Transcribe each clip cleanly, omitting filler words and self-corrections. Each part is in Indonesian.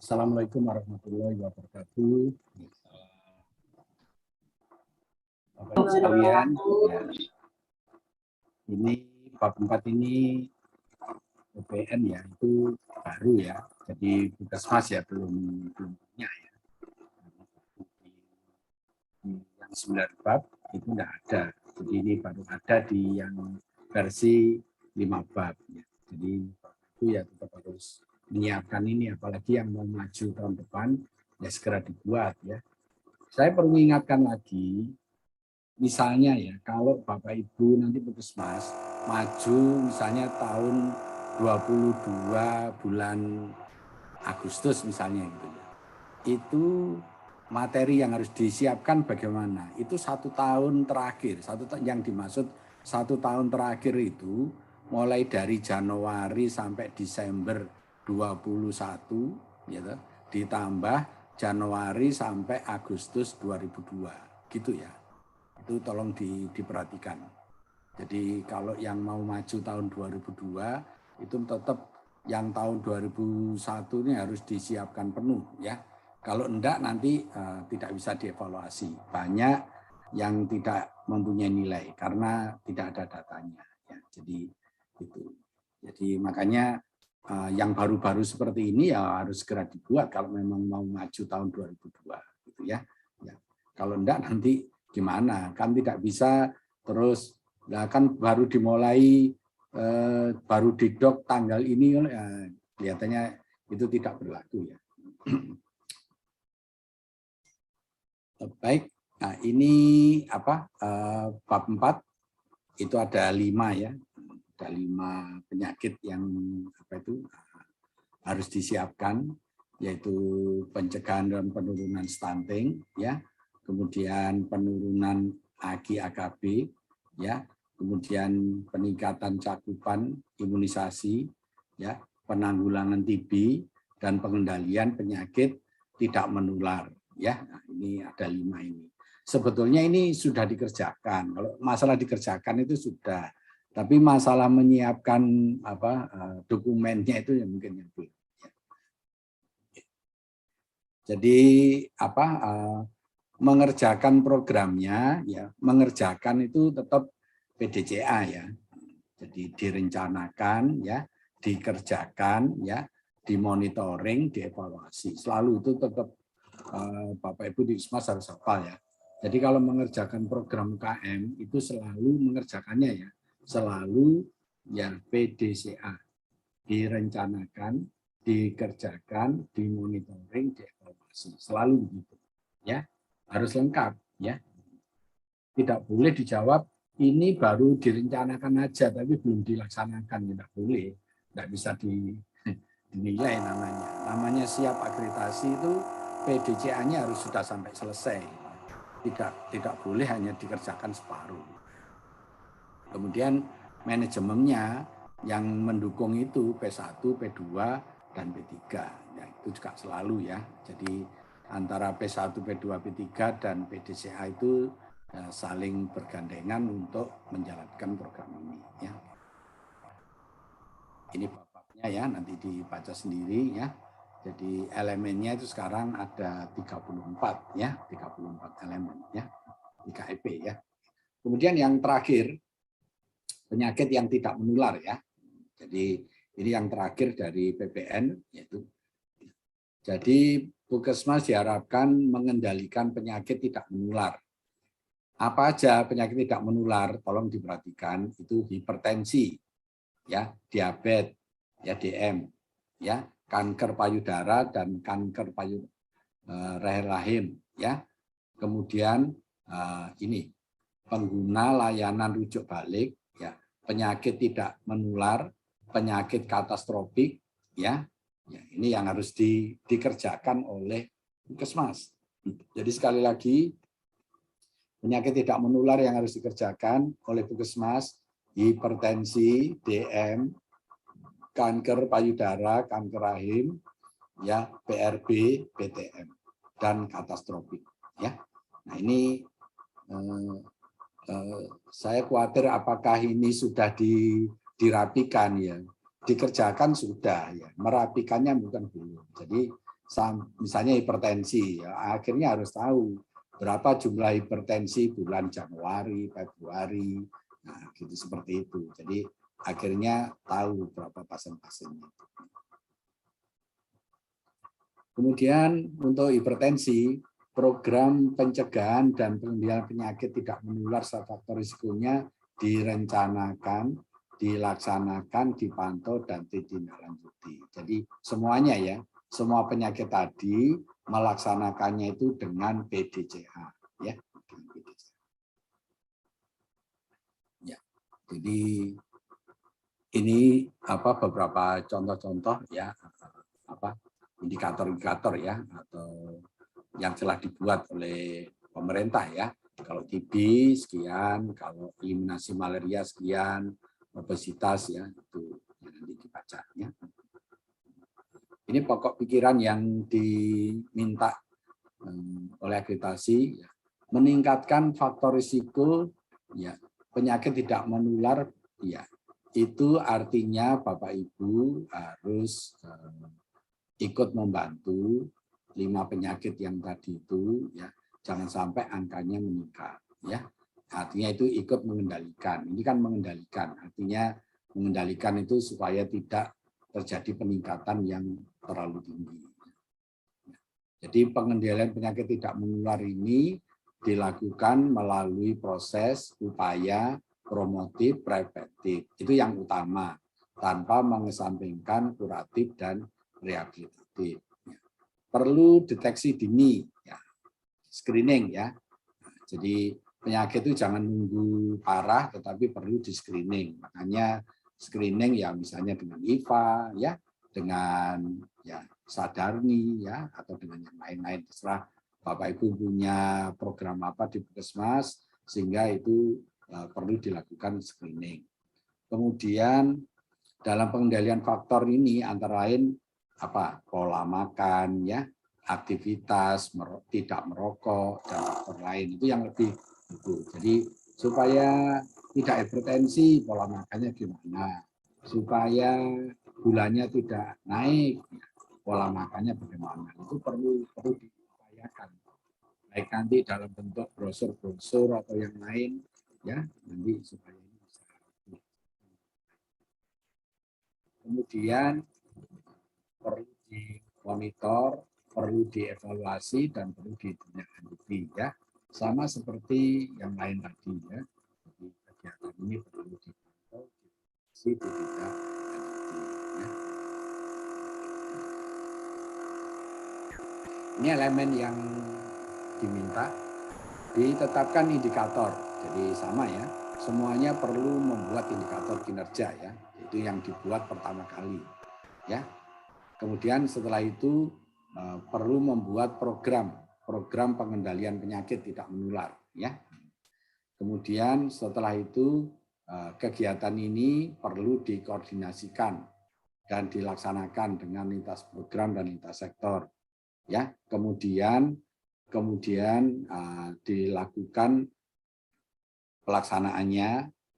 Assalamualaikum warahmatullahi wabarakatuh. Bapak Ibu sekalian, ya, ini bab 4 ini PPN ya, itu baru ya. Jadi Puskesmas ya belum punya ya. Yang 9 bab itu tidak ada. Jadi ini baru ada di yang versi 5 bab ya. Jadi itu ya tetap harus menyiapkan ini, apalagi yang mau maju tahun depan ya segera dibuat ya. Saya perlu ingatkan lagi, misalnya ya, kalau Bapak Ibu nanti Puskesmas maju misalnya tahun 22 bulan Agustus misalnya gitu ya. Itu materi yang harus disiapkan bagaimana? Itu 1 tahun terakhir, yang dimaksud 1 tahun terakhir itu mulai dari Januari sampai Desember 21 gitu, ditambah Januari sampai Agustus 2002 gitu ya. Itu tolong diperhatikan. Jadi kalau yang mau maju tahun 2002 itu tetap yang tahun 2001 ini harus disiapkan penuh ya. Kalau enggak nanti tidak bisa dievaluasi. Banyak yang tidak mempunyai nilai karena tidak ada datanya ya. Jadi itu. Jadi makanya yang baru-baru seperti ini ya harus segera dibuat kalau memang mau maju tahun 2002 gitu ya. Ya. Kalau enggak nanti gimana? Kan tidak bisa terus, nah kan baru dimulai baru didok tanggal ini kelihatannya itu tidak berlaku ya. Baik, nah ini apa bab 4 itu ada 5 ya, ada 5 penyakit yang apa itu harus disiapkan, yaitu pencegahan dan penurunan stunting ya, kemudian penurunan AGI-AKB ya, kemudian peningkatan cakupan imunisasi ya, penanggulangan TB dan pengendalian penyakit tidak menular ya. Nah, ini ada 5 ini. Sebetulnya ini sudah dikerjakan. Kalau masalah dikerjakan itu sudah, tapi masalah menyiapkan apa dokumennya itu yang mungkin yang belum. Jadi apa mengerjakan programnya ya, mengerjakan itu tetap PDCA ya. Jadi direncanakan ya, dikerjakan ya, dimonitoring, dievaluasi. Selalu itu tetap Bapak Ibu di Puskesmas harus hafal ya. Jadi kalau mengerjakan program UKM itu selalu mengerjakannya ya, selalu ya PDCA, direncanakan, dikerjakan, dimonitoring, dievaluasi. Selalu begitu ya. Harus lengkap ya. Tidak boleh dijawab ini baru direncanakan aja tapi belum dilaksanakan, tidak boleh. Tidak bisa dinilai namanya. Namanya siap akreditasi itu PDCA-nya harus sudah sampai selesai. Tidak boleh hanya dikerjakan separuh. Kemudian manajemennya yang mendukung itu P1, P2, dan P3. Ya, itu juga selalu ya. Jadi antara P1, P2, P3, dan PDCA itu saling bergandengan untuk menjalankan program ini. Ya. Ini babnya ya, nanti dibaca sendiri ya. Jadi elemennya itu sekarang ada 34 ya, 34 elemen ya, di KEP ya. Kemudian yang terakhir, penyakit yang tidak menular ya. Jadi ini yang terakhir dari PPN yaitu. Jadi Puskesmas diharapkan mengendalikan penyakit tidak menular. Apa aja penyakit tidak menular? Tolong diperhatikan, itu hipertensi, ya, diabetes, ya DM, ya, kanker payudara dan kanker rahim, ya. Kemudian ini pengguna layanan rujuk balik, ya, penyakit tidak menular, penyakit katastrofik, ya. Ya, ini yang harus dikerjakan oleh Puskesmas. Jadi sekali lagi, penyakit tidak menular yang harus dikerjakan oleh Puskesmas, hipertensi, DM, kanker payudara, kanker rahim, ya, PRB, PTM, dan katastrofik. Ya, nah ini saya khawatir apakah ini sudah dirapikan ya. Dikerjakan sudah ya, merapikannya bukan belum. Jadi misalnya hipertensi, ya, akhirnya harus tahu berapa jumlah hipertensi bulan Januari, Februari, nah gitu seperti itu. Jadi akhirnya tahu berapa pasien-pasiennya. Kemudian untuk hipertensi, program pencegahan dan pengendalian penyakit tidak menular serta faktor risikonya direncanakan, dilaksanakan, dipantau, dan ditindaklanjuti. Jadi semuanya ya, semua penyakit tadi melaksanakannya itu dengan PDCA. Ya, ya. Jadi ini beberapa contoh-contoh ya, indikator-indikator ya, atau yang telah dibuat oleh pemerintah ya. Kalau TB sekian, kalau eliminasi malaria sekian, obesitas ya, itu nanti dibaca ya. Ini pokok pikiran yang diminta oleh akreditasi ya. Meningkatkan faktor risiko ya, penyakit tidak menular ya. Itu artinya Bapak Ibu harus ikut membantu 5 penyakit yang tadi itu ya, jangan sampai angkanya meningkat ya. Artinya itu ikut mengendalikan. Ini kan mengendalikan, artinya mengendalikan itu supaya tidak terjadi peningkatan yang terlalu tinggi. Jadi pengendalian penyakit tidak menular ini dilakukan melalui proses upaya promotif preventif. Itu yang utama, tanpa mengesampingkan kuratif dan rehabilitatif. Perlu deteksi dini, ya. Screening ya. Jadi penyakit itu jangan nunggu parah, tetapi perlu di screening. Makanya screening ya misalnya dengan IVA, ya, dengan ya Sadarni, ya, atau dengan yang lain-lain. Terserah Bapak Ibu punya program apa di Puskesmas, sehingga itu perlu dilakukan screening. Kemudian dalam pengendalian faktor ini antara lain pola makan ya, aktivitas, tidak merokok dan faktor lain itu yang lebih itu. Jadi supaya tidak hipertensi pola makannya gimana, supaya gulanya tidak naik pola makannya bagaimana, itu perlu diupayakan. Baik nanti dalam bentuk brosur-brosur atau yang lain ya, nanti supaya ini bisa. Kemudian perlu dimonitor, perlu dievaluasi, dan perlu ditindaklanjuti ya. Sama seperti yang lain tadi ya. Jadi kegiatan ini perlu dipantau, ditindaklanjuti ya. Ini elemen yang diminta, ditetapkan indikator. Jadi sama ya, semuanya perlu membuat indikator kinerja ya. Itu yang dibuat pertama kali ya. Kemudian setelah itu perlu membuat program pengendalian penyakit tidak menular ya. Kemudian setelah itu kegiatan ini perlu dikoordinasikan dan dilaksanakan dengan lintas program dan lintas sektor ya. Kemudian dilakukan pelaksanaannya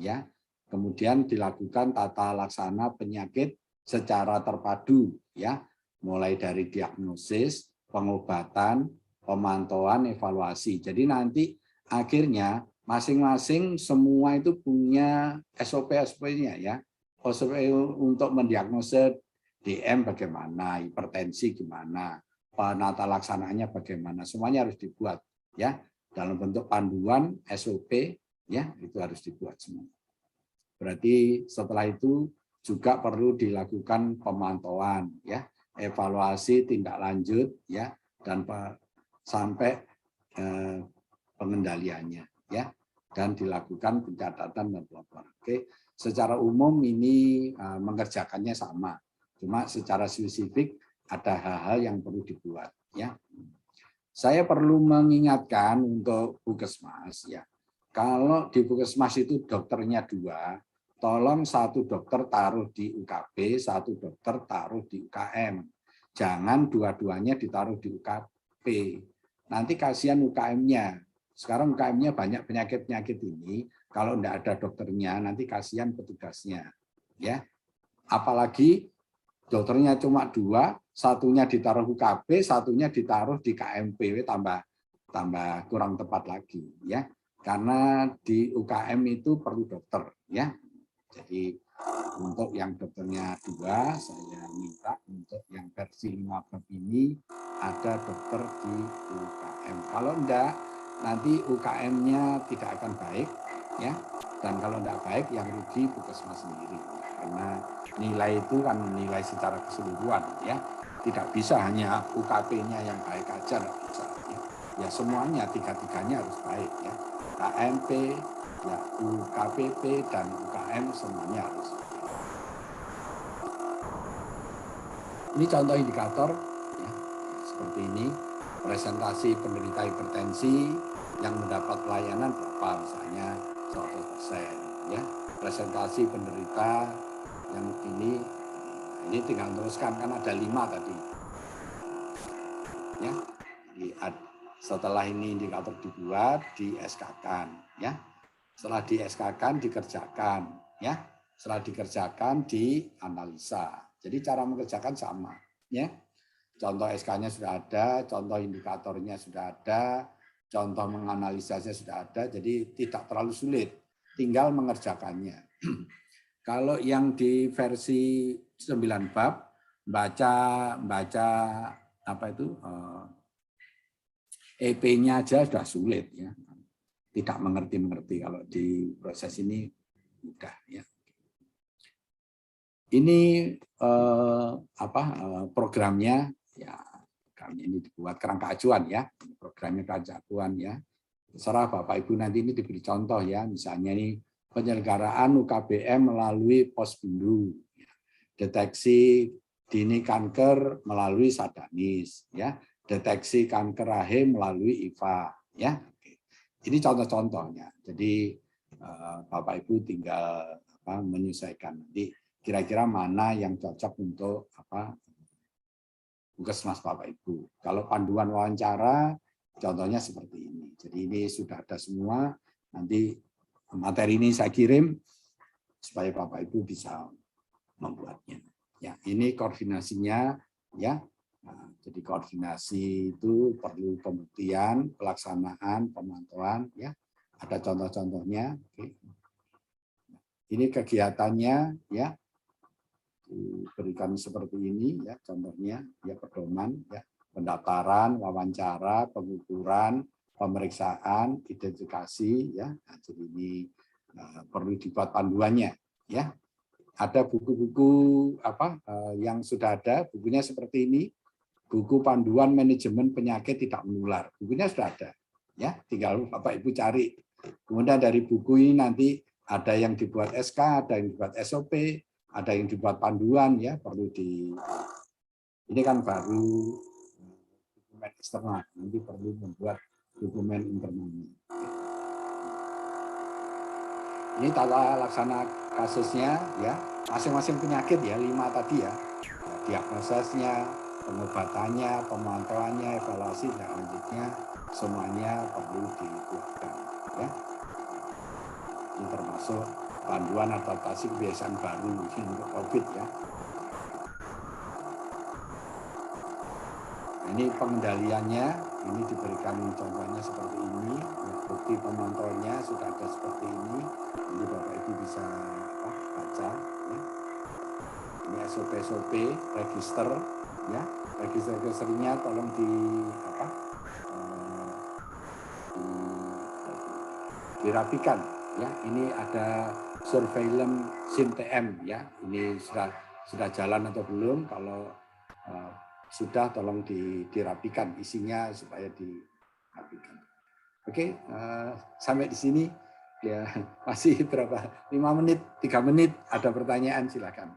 ya. Kemudian dilakukan tata laksana penyakit secara terpadu ya, mulai dari diagnosis, pengobatan, pemantauan, evaluasi. Jadi nanti akhirnya masing-masing semua itu punya SOP-nya ya. SOP untuk mendiagnosis DM bagaimana, hipertensi gimana, penata laksanaannya bagaimana, semuanya harus dibuat ya dalam bentuk panduan SOP ya, itu harus dibuat semua. Berarti setelah itu juga perlu dilakukan pemantauan ya, evaluasi tindak lanjut ya, dan sampai pengendaliannya ya, dan dilakukan pencatatan dan pelaporan. Oke, secara umum ini mengerjakannya sama, cuma secara spesifik ada hal-hal yang perlu dibuat ya. Saya perlu mengingatkan untuk Puskesmas ya, kalau di Puskesmas itu dokternya 2, tolong satu dokter taruh di UKB, satu dokter taruh di UKM. Jangan dua-duanya ditaruh di UKP. Nanti kasihan UKM-nya. Sekarang UKM-nya banyak penyakit-penyakit ini, kalau tidak ada dokternya, nanti kasihan petugasnya. Ya, apalagi dokternya cuma 2, satunya ditaruh UKB, satunya ditaruh di KMPW tambah kurang tepat lagi ya. Karena di UKM itu perlu dokter ya. Jadi untuk yang dokternya 2, saya minta untuk yang versi 5 bab ini ada dokter di UKM. Kalau enggak, nanti UKM-nya tidak akan baik ya. Dan kalau enggak baik, yang rugi puskesmas sendiri. Karena nilai itu kan nilai secara keseluruhan ya. Tidak bisa hanya UKP-nya yang baik aja, enggak bisa. Ya semuanya, tiga-tiganya harus baik ya. KMP, ya UKPP dan UKM semuanya harus. Ini contoh indikator ya, seperti ini, presentasi penderita hipertensi yang mendapat pelayanan berapa, misalnya 100% ya. Presentasi penderita yang ini tinggal teruskan, kan ada 5 tadi ya. Setelah ini indikator dibuat, di SK-kan ya. Setelah di SK-kan dikerjakan ya. Setelah dikerjakan dianalisa. Jadi cara mengerjakan sama ya. Contoh SK-nya sudah ada, contoh indikatornya sudah ada, contoh menganalisanya sudah ada, jadi tidak terlalu sulit, tinggal mengerjakannya. Kalau yang di versi 9 bab baca apa itu EP-nya aja sudah sulit ya. Tidak mengerti. Kalau di proses ini mudah ya. Ini programnya ya, kami ini dibuat kerangka acuan ya. Programnya kerangka acuan ya. Terserah Bapak Ibu nanti ini diberi contoh ya. Misalnya ini penyelenggaraan UKBM melalui Posbindu, ya. Deteksi dini kanker melalui Sadanis ya. Deteksi kanker rahim melalui IVA ya. Ini contoh-contohnya. Jadi Bapak Ibu tinggal menyesuaikan nanti kira-kira mana yang cocok untuk puskesmas Bapak Ibu. Kalau panduan wawancara contohnya seperti ini. Jadi ini sudah ada semua. Nanti materi ini saya kirim supaya Bapak Ibu bisa membuatnya. Ya, ini koordinasinya ya. Nah, jadi koordinasi itu perlu pembuktian, pelaksanaan, pemantauan, ya. Ada contoh-contohnya. Oke. Ini kegiatannya, ya, diberikan seperti ini, ya, contohnya, ya, pedoman, ya, pendaftaran, wawancara, pengukuran, pemeriksaan, identifikasi, ya. Nah, jadi ini perlu dibuat panduannya, ya. Ada buku-buku yang sudah ada, bukunya seperti ini. Buku panduan manajemen penyakit tidak menular. Bukunya sudah ada. Ya, tinggal Bapak Ibu cari. Kemudian dari buku ini nanti ada yang dibuat SK, ada yang dibuat SOP, ada yang dibuat panduan ya, perlu di ini kan baru dokumen eksternal, nanti perlu membuat dokumen internalnya. Ini tata laksana kasusnya ya, masing-masing penyakit ya, 5 tadi ya. Diagnosisnya, pengobatannya, pemantauannya, evaluasi dan lanjutnya semuanya perlu dibuatkan ya. Ini termasuk panduan adaptasi kebiasaan baru untuk COVID ya. Nah, ini pengendaliannya, ini diberikan contohnya seperti ini, bukti pemantauannya sudah ada seperti ini. Ini Bapak Ibu bisa baca ya. Ini SOP register ya, registernya tolong dirapikan ya. Ini ada surveillance SIM-TM ya, ini sudah jalan atau belum. Kalau sudah tolong dirapikan isinya supaya dirapikan. Oke, sampai di sini ya, masih berapa, 5 menit, 3 menit, ada pertanyaan silakan.